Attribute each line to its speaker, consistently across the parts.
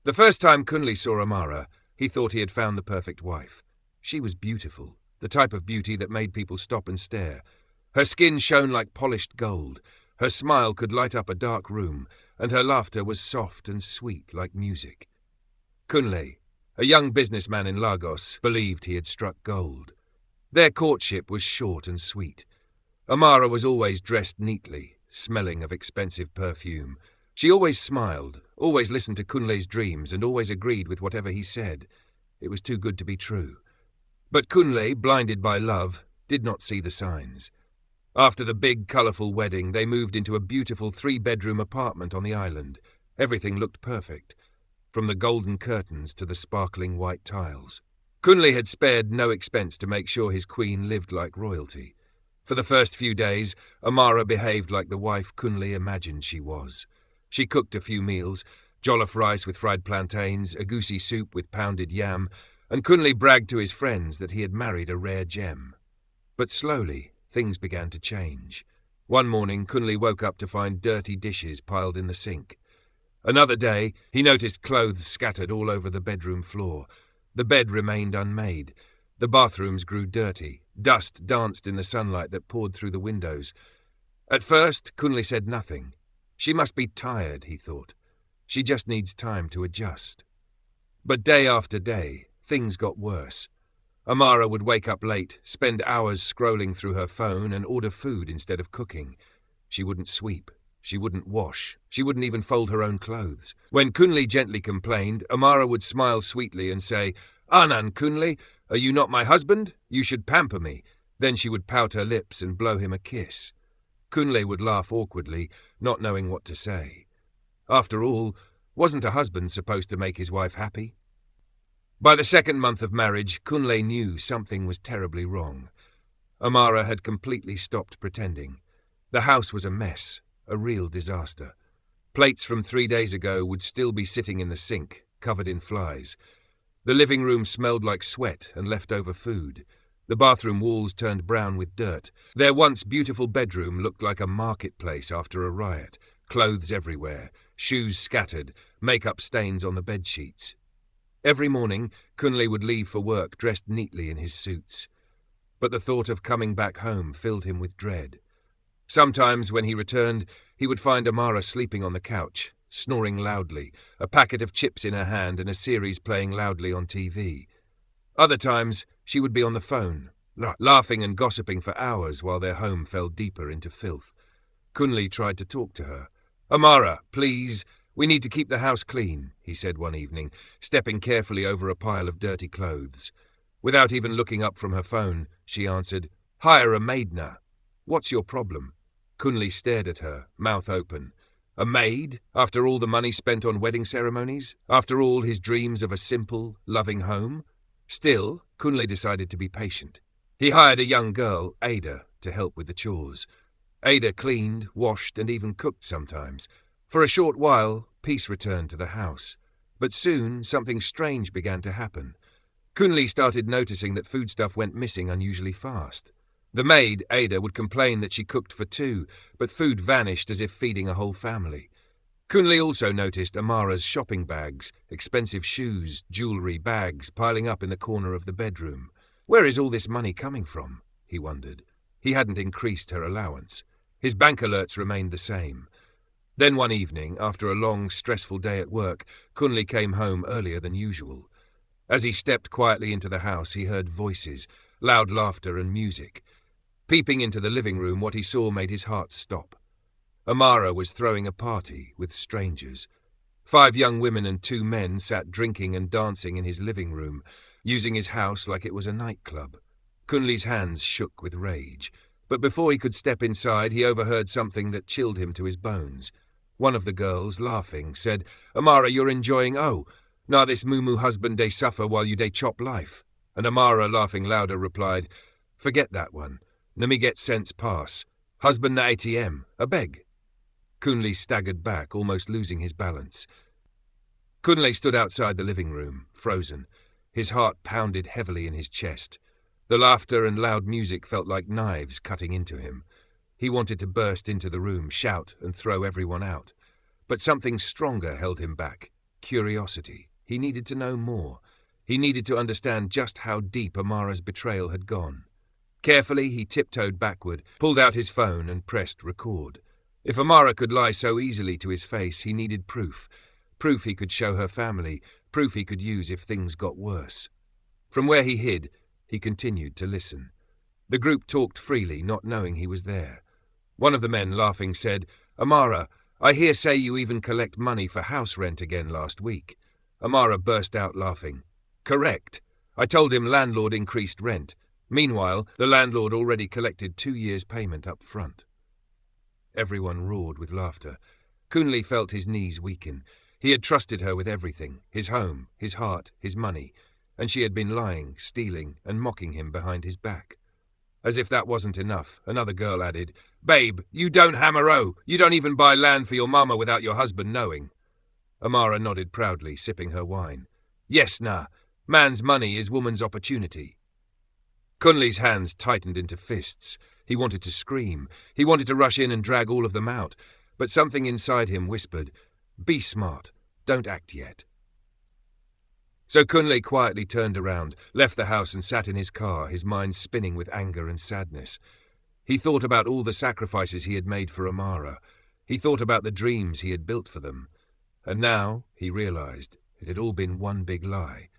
Speaker 1: The first time Kunle saw Amara, he thought he had found the perfect wife. She was beautiful, the type of beauty that made people stop and stare. Her skin shone like polished gold, her smile could light up a dark room, and her laughter was soft and sweet like music. Kunle, a young businessman in Lagos, believed he had struck gold. Their courtship was short and sweet. Amara was always dressed neatly, smelling of expensive perfume. She always smiled, always listened to Kunle's dreams, and always agreed with whatever he said. It was too good to be true. But Kunle, blinded by love, did not see the signs. After the big, colourful wedding, they moved into a beautiful 3-bedroom apartment on the island. Everything looked perfect, from the golden curtains to the sparkling white tiles. Kunle had spared no expense to make sure his queen lived like royalty. For the first few days, Amara behaved like the wife Kunle imagined she was. She cooked a few meals, jollof rice with fried plantains, egusi soup with pounded yam, and Kunle bragged to his friends that he had married a rare gem. But slowly, things began to change. One morning, Kunle woke up to find dirty dishes piled in the sink. Another day, he noticed clothes scattered all over the bedroom floor. The bed remained unmade. The bathrooms grew dirty. Dust danced in the sunlight that poured through the windows. At first, Kunle said nothing. She must be tired, he thought. She just needs time to adjust. But day after day, things got worse. Amara would wake up late, spend hours scrolling through her phone, and order food instead of cooking. She wouldn't sweep. She wouldn't wash. She wouldn't even fold her own clothes. When Kunle gently complained, Amara would smile sweetly and say, "Anan, Kunle, are you not my husband? You should pamper me." Then she would pout her lips and blow him a kiss. Kunle would laugh awkwardly, not knowing what to say. After all, wasn't a husband supposed to make his wife happy? By the second month of marriage, Kunle knew something was terribly wrong. Amara had completely stopped pretending. The house was a mess, a real disaster. Plates from 3 days ago would still be sitting in the sink, covered in flies. The living room smelled like sweat and leftover food. The bathroom walls turned brown with dirt. Their once beautiful bedroom looked like a marketplace after a riot. Clothes everywhere, shoes scattered, makeup stains on the bedsheets. Every morning, Kunle would leave for work dressed neatly in his suits. But the thought of coming back home filled him with dread. Sometimes, when he returned, he would find Amara sleeping on the couch, snoring loudly, a packet of chips in her hand and a series playing loudly on TV. Other times, she would be on the phone, laughing and gossiping for hours while their home fell deeper into filth. Kunle tried to talk to her. "Amara, please, we need to keep the house clean," he said one evening, stepping carefully over a pile of dirty clothes. Without even looking up from her phone, she answered, "Hire a maid now. What's your problem?" Kunle stared at her, mouth open. A maid? After all the money spent on wedding ceremonies? After all his dreams of a simple, loving home? Still, Kunle decided to be patient. He hired a young girl, Ada, to help with the chores. Ada cleaned, washed, and even cooked sometimes. For a short while, peace returned to the house. But soon, something strange began to happen. Kunle started noticing that foodstuff went missing unusually fast. The maid, Ada, would complain that she cooked for 2, but food vanished as if feeding a whole family. Kunle also noticed Amara's shopping bags, expensive shoes, jewellery, bags piling up in the corner of the bedroom. Where is all this money coming from? He wondered. He hadn't increased her allowance. His bank alerts remained the same. Then one evening, after a long, stressful day at work, Kunle came home earlier than usual. As he stepped quietly into the house, he heard voices, loud laughter and music. Peeping into the living room, what he saw made his heart stop. Amara was throwing a party with strangers. 5 young women and 2 men sat drinking and dancing in his living room, using his house like it was a nightclub. Kunle's hands shook with rage. But before he could step inside, he overheard something that chilled him to his bones. One of the girls, laughing, said, "Amara, you're enjoying, now this moo-moo husband they suffer while you they chop life." And Amara, laughing louder, replied, "Forget that one. Nami get sense pass. Husband na ATM, a beg." Kunle staggered back, almost losing his balance. Kunle stood outside the living room, frozen. His heart pounded heavily in his chest. The laughter and loud music felt like knives cutting into him. He wanted to burst into the room, shout, and throw everyone out. But something stronger held him back. curiosity. He needed to know more. He needed to understand just how deep Amara's betrayal had gone. Carefully, he tiptoed backward, pulled out his phone and pressed record. If Amara could lie so easily to his face, he needed proof. Proof he could show her family, proof he could use if things got worse. From where he hid, he continued to listen. The group talked freely, not knowing he was there. One of the men, laughing, said, "Amara, I hear say you even collect money for house rent again last week." Amara burst out laughing. "Correct. I told him landlord increased rent. Meanwhile, the landlord already collected 2 years' payment up front." Everyone roared with laughter. Kunle felt his knees weaken. He had trusted her with everything, his home, his heart, his money, and she had been lying, stealing, and mocking him behind his back. As if that wasn't enough, another girl added, "Babe, you don't hammer-o. You don't even buy land for your mama without your husband knowing." Amara nodded proudly, sipping her wine. "Yes, nah. Man's money is woman's opportunity." Kunle's hands tightened into fists. He wanted to scream. He wanted to rush in and drag all of them out. But something inside him whispered, "Be smart. Don't act yet." So Kunle quietly turned around, left the house and sat in his car, his mind spinning with anger and sadness. He thought about all the sacrifices he had made for Amara. He thought about the dreams he had built for them. And now, he realized, it had all been one big lie.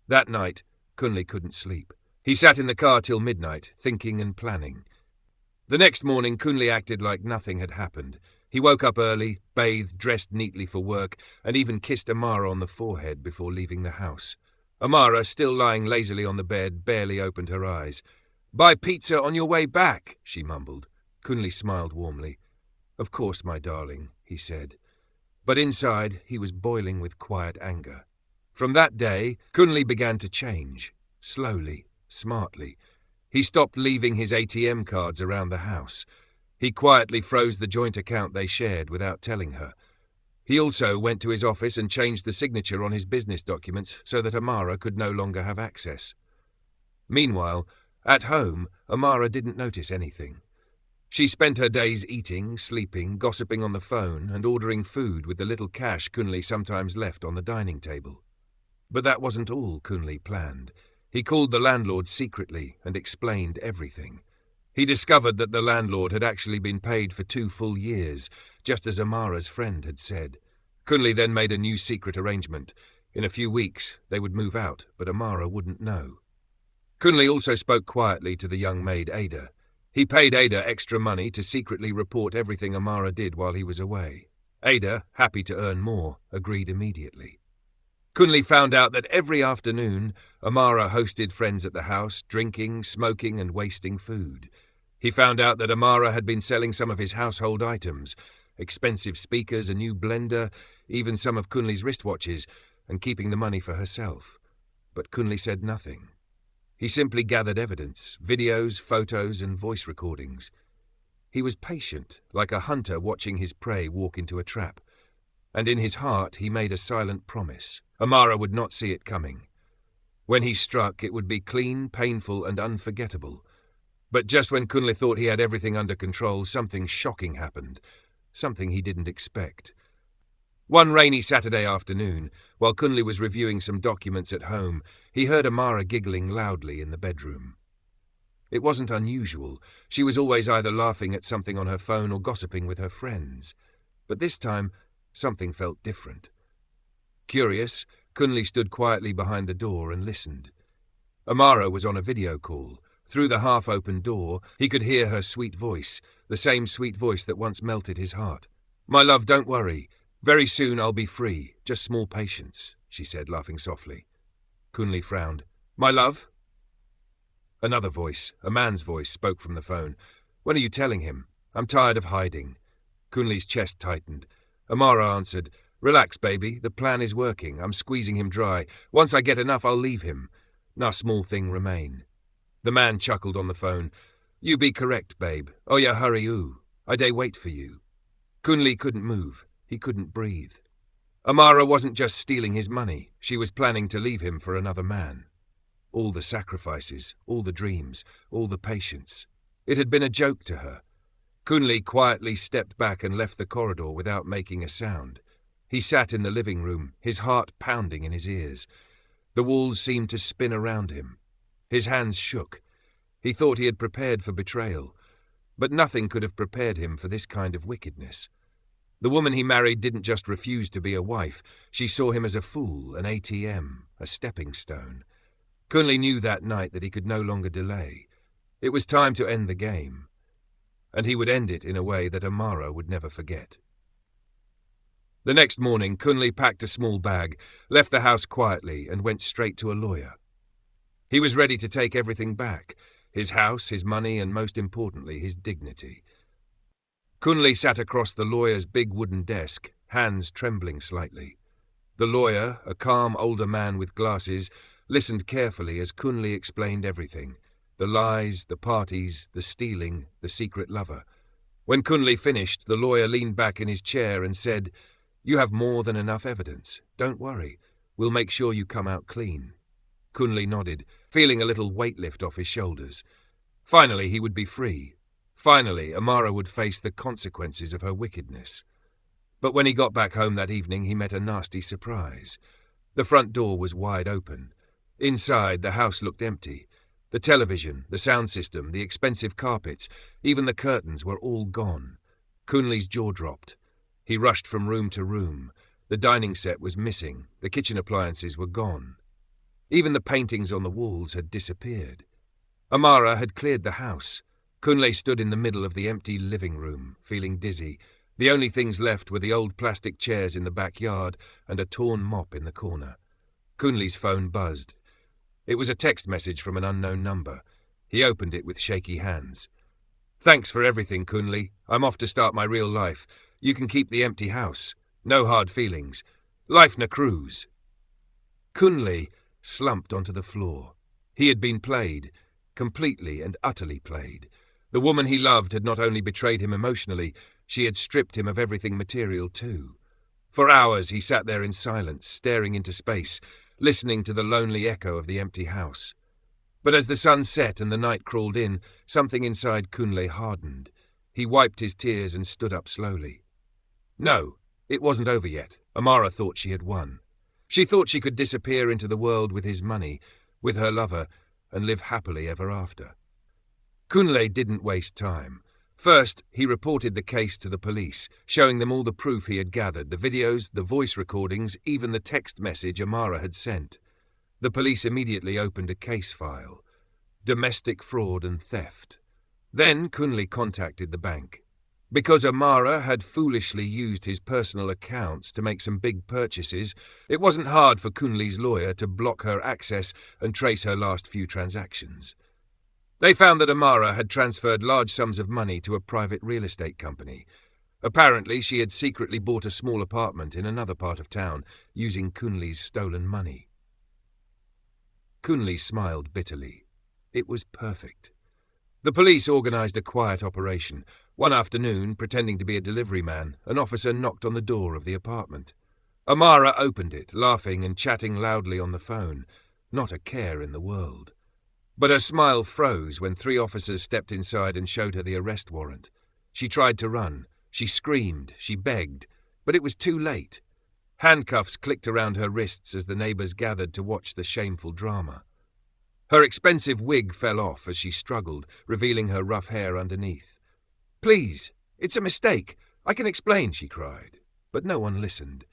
Speaker 1: That night, Kunle couldn't sleep. He sat in the car till midnight, thinking and planning. The next morning, Kunle acted like nothing had happened. He woke up early, bathed, dressed neatly for work, and even kissed Amara on the forehead before leaving the house. Amara, still lying lazily on the bed, barely opened her eyes. "Buy pizza on your way back," she mumbled. Kunle smiled warmly. "Of course, my darling," he said. But inside, he was boiling with quiet anger. From that day, Kunle began to change, slowly, smartly. He stopped leaving his ATM cards around the house. He quietly froze the joint account they shared without telling her. He also went to his office and changed the signature on his business documents so that Amara could no longer have access. Meanwhile, at home, Amara didn't notice anything. She spent her days eating, sleeping, gossiping on the phone, and ordering food with the little cash Kunle sometimes left on the dining table. But that wasn't all Kunle planned. He called the landlord secretly and explained everything. He discovered that the landlord had actually been paid for 2 full years, just as Amara's friend had said. Kunle then made a new secret arrangement. In a few weeks, they would move out, but Amara wouldn't know. Kunle also spoke quietly to the young maid Ada. He paid Ada extra money to secretly report everything Amara did while he was away. Ada, happy to earn more, agreed immediately. Kunle found out that every afternoon, Amara hosted friends at the house, drinking, smoking, and wasting food. He found out that Amara had been selling some of his household items, expensive speakers, a new blender, even some of Kunle's wristwatches, and keeping the money for herself. But Kunle said nothing. He simply gathered evidence, videos, photos, and voice recordings. He was patient, like a hunter watching his prey walk into a trap. And in his heart he made a silent promise. Amara would not see it coming. When he struck, it would be clean, painful, and unforgettable. But just when Kunle thought he had everything under control, something shocking happened. Something he didn't expect. One rainy Saturday afternoon, while Kunle was reviewing some documents at home, he heard Amara giggling loudly in the bedroom. It wasn't unusual. She was always either laughing at something on her phone or gossiping with her friends. But this time, something felt different. Curious, Kunle stood quietly behind the door and listened. Amara was on a video call. Through the half-open door, he could hear her sweet voice, the same sweet voice that once melted his heart. "My love, don't worry. Very soon I'll be free. Just small patience," she said, laughing softly. Kunle frowned. "My love?" Another voice, a man's voice, spoke from the phone. "When are you telling him? I'm tired of hiding." Kunle's chest tightened. Amara answered, "Relax, baby. The plan is working. I'm squeezing him dry. Once I get enough, I'll leave him. Now small thing remain." The man chuckled on the phone. "You be correct, babe. Oh yeah, hurry oo. I day wait for you." Kunle couldn't move. He couldn't breathe. Amara wasn't just stealing his money. She was planning to leave him for another man. All the sacrifices, all the dreams, all the patience. It had been a joke to her. Kunle quietly stepped back and left the corridor without making a sound. He sat in the living room, his heart pounding in his ears. The walls seemed to spin around him. His hands shook. He thought he had prepared for betrayal, but nothing could have prepared him for this kind of wickedness. The woman he married didn't just refuse to be a wife. She saw him as a fool, an ATM, a stepping stone. Kunle knew that night that he could no longer delay. It was time to end the game, and he would end it in a way that Amara would never forget. The next morning, Kunle packed a small bag, left the house quietly, and went straight to a lawyer. He was ready to take everything back, his house, his money, and most importantly, his dignity. Kunle sat across the lawyer's big wooden desk, hands trembling slightly. The lawyer, a calm older man with glasses, listened carefully as Kunle explained everything: the lies, the parties, the stealing, the secret lover. When Kunle finished, the lawyer leaned back in his chair and said, "You have more than enough evidence. Don't worry. We'll make sure you come out clean." Kunle nodded, feeling a little weight lift off his shoulders. Finally, he would be free. Finally, Amara would face the consequences of her wickedness. But when he got back home that evening, he met a nasty surprise. The front door was wide open. Inside, the house looked empty. The television, the sound system, the expensive carpets, even the curtains were all gone. Kunle's jaw dropped. He rushed from room to room. The dining set was missing. The kitchen appliances were gone. Even the paintings on the walls had disappeared. Amara had cleared the house. Kunle stood in the middle of the empty living room, feeling dizzy. The only things left were the old plastic chairs in the backyard and a torn mop in the corner. Kunle's phone buzzed. It was a text message from an unknown number. He opened it with shaky hands. "Thanks for everything, Kunle. I'm off to start my real life. You can keep the empty house. No hard feelings. Life na cruise." Kunle slumped onto the floor. He had been played, completely and utterly played. The woman he loved had not only betrayed him emotionally, she had stripped him of everything material too. For hours he sat there in silence, staring into space, listening to the lonely echo of the empty house. But as the sun set and the night crawled in, something inside Kunle hardened. He wiped his tears and stood up slowly. No, it wasn't over yet. Amara thought she had won. She thought she could disappear into the world with his money, with her lover, and live happily ever after. Kunle didn't waste time. First, he reported the case to the police, showing them all the proof he had gathered, the videos, the voice recordings, even the text message Amara had sent. The police immediately opened a case file: domestic fraud and theft. Then Kunle contacted the bank. Because Amara had foolishly used his personal accounts to make some big purchases, it wasn't hard for Kunle's lawyer to block her access and trace her last few transactions. They found that Amara had transferred large sums of money to a private real estate company. Apparently, she had secretly bought a small apartment in another part of town, using Kunle's stolen money. Kunle smiled bitterly. It was perfect. The police organized a quiet operation. One afternoon, pretending to be a delivery man, an officer knocked on the door of the apartment. Amara opened it, laughing and chatting loudly on the phone. Not a care in the world. But her smile froze when 3 officers stepped inside and showed her the arrest warrant. She tried to run. She screamed. She begged. But it was too late. Handcuffs clicked around her wrists as the neighbors gathered to watch the shameful drama. Her expensive wig fell off as she struggled, revealing her rough hair underneath. "Please, it's a mistake. I can explain," she cried. But no one listened.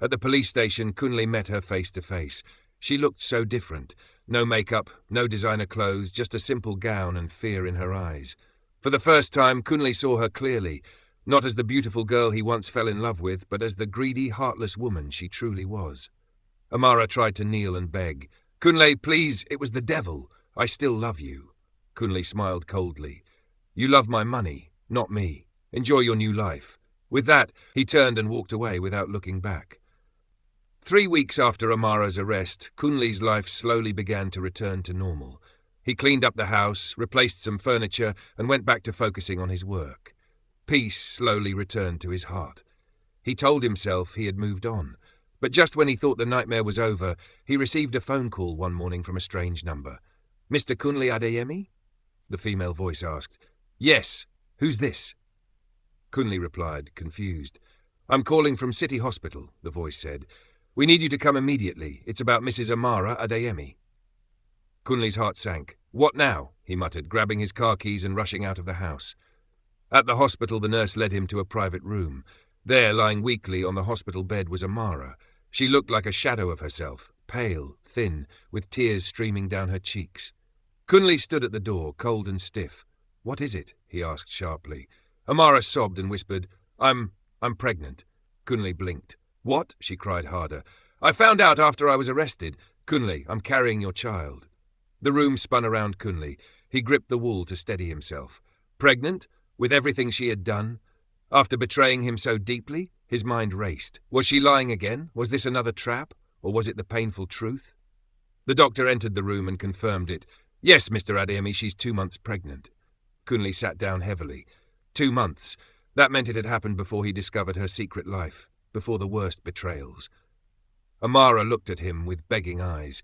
Speaker 1: At the police station, Kunle met her face to face. She looked so different. No makeup, no designer clothes, just a simple gown and fear in her eyes. For the first time, Kunle saw her clearly, not as the beautiful girl he once fell in love with, but as the greedy, heartless woman she truly was. Amara tried to kneel and beg. "Kunle, please, it was the devil. I still love you." Kunle smiled coldly. "You love my money, not me. Enjoy your new life." With that, he turned and walked away without looking back. 3 weeks after Amara's arrest, Kunle's life slowly began to return to normal. He cleaned up the house, replaced some furniture, and went back to focusing on his work. Peace slowly returned to his heart. He told himself he had moved on. But just when he thought the nightmare was over, he received a phone call one morning from a strange number. "Mr. Kunle Adeyemi?" the female voice asked. "Yes. Who's this?" Kunle replied, confused. "I'm calling from City Hospital," the voice said. "We need you to come immediately. It's about Mrs. Amara Adeyemi." Kunle's heart sank. "What now?" he muttered, grabbing his car keys and rushing out of the house. At the hospital, the nurse led him to a private room. There, lying weakly on the hospital bed, was Amara. She looked like a shadow of herself, pale, thin, with tears streaming down her cheeks. Kunle stood at the door, cold and stiff. "What is it?" he asked sharply. Amara sobbed and whispered, I'm pregnant." Kunle blinked. "What?" she cried harder. "I found out after I was arrested. Kunle, I'm carrying your child." The room spun around Kunle. He gripped the wall to steady himself. Pregnant? With everything she had done? After betraying him so deeply? His mind raced. Was she lying again? Was this another trap? Or was it the painful truth? The doctor entered the room and confirmed it. "Yes, Mr. Adeyemi, she's 2 months pregnant." Kunle sat down heavily. 2 months. That meant it had happened before he discovered her secret life, before the worst betrayals. Amara looked at him with begging eyes.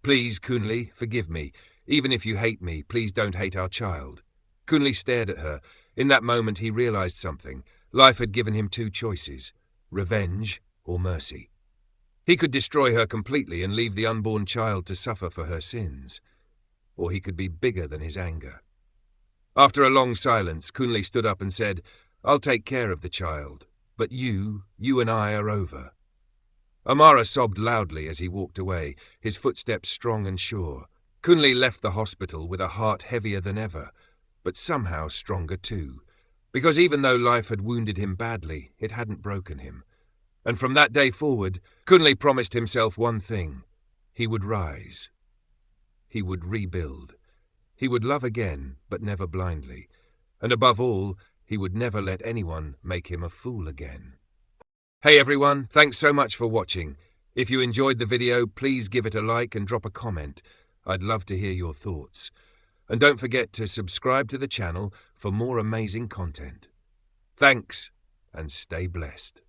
Speaker 1: "Please, Kunle, forgive me. Even if you hate me, please don't hate our child." Kunle stared at her. In that moment he realized something. Life had given him 2 choices, revenge or mercy. He could destroy her completely and leave the unborn child to suffer for her sins. Or he could be bigger than his anger. After a long silence, Kunle stood up and said, "I'll take care of the child, but you and I are over." Amara sobbed loudly as he walked away, his footsteps strong and sure. Kunle left the hospital with a heart heavier than ever, but somehow stronger too, because even though life had wounded him badly, it hadn't broken him. And from that day forward, Kunle promised himself one thing. He would rise. He would rebuild. He would love again, but never blindly. And above all, he would never let anyone make him a fool again. Hey everyone, thanks so much for watching. If you enjoyed the video, please give it a like and drop a comment. I'd love to hear your thoughts. And don't forget to subscribe to the channel for more amazing content. Thanks, and stay blessed.